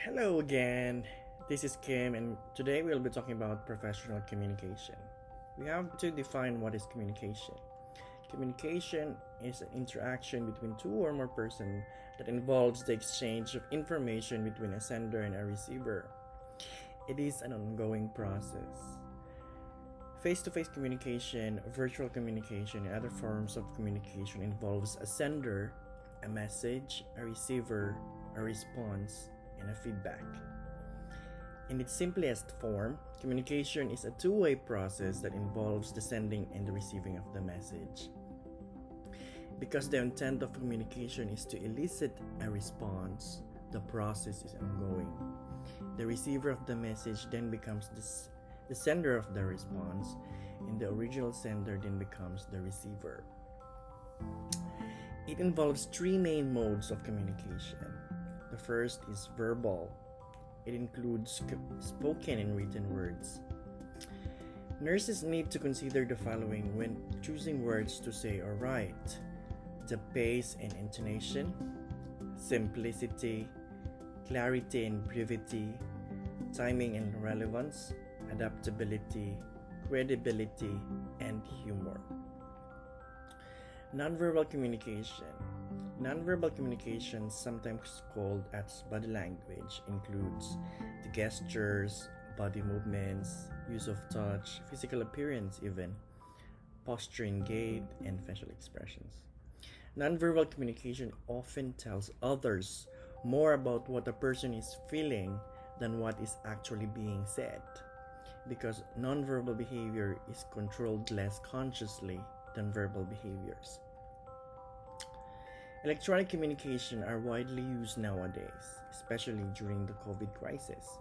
Hello again. This is Kim, and today we'll be talking about professional communication. We have to define what is communication. Communication is an interaction between two or more persons that involves the exchange of information between a sender and a receiver. It is an ongoing process. Face to face communication, virtual communication, and other forms of communication involves a sender, a message, a receiver, a response, and a feedback. In its simplest form, communication is a two-way process that involves the sending and the receiving of the message. Because the intent of communication is to elicit a response, the process is ongoing. The receiver of the message then becomes the sender of the response, and the original sender then becomes the receiver. It involves three main modes of communication. The first is verbal. It includes spoken and written words. Nurses need to consider the following when choosing words to say or write: the pace and intonation, simplicity, clarity and brevity, timing and relevance, adaptability, credibility, and humor. Nonverbal communication. Nonverbal communication, sometimes called as body language, includes the gestures, body movements, use of touch, physical appearance even, posture and gait, and facial expressions. Nonverbal communication often tells others more about what a person is feeling than what is actually being said, because nonverbal behavior is controlled less consciously than verbal behaviors. Electronic communication are widely used nowadays, especially during the COVID crisis,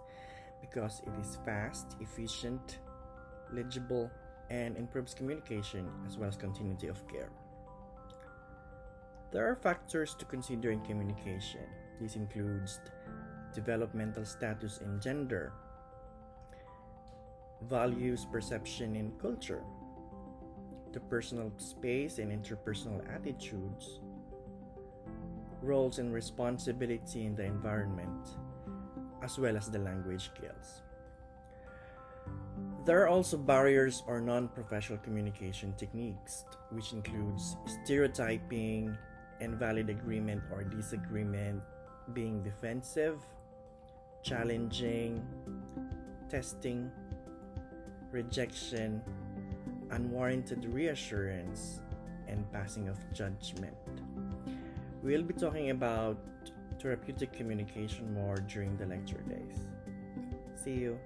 because it is fast, efficient, legible, and improves communication as well as continuity of care. There are factors to consider in communication. This includes developmental status and gender, values, perception, and culture, the personal space and interpersonal attitudes, roles and responsibility in the environment, as well as the language skills. There are also barriers or non-professional communication techniques, which includes stereotyping, invalid agreement or disagreement, being defensive, challenging, testing, rejection, unwarranted reassurance, and passing of judgment. We'll be talking about therapeutic communication more during the lecture days. See you.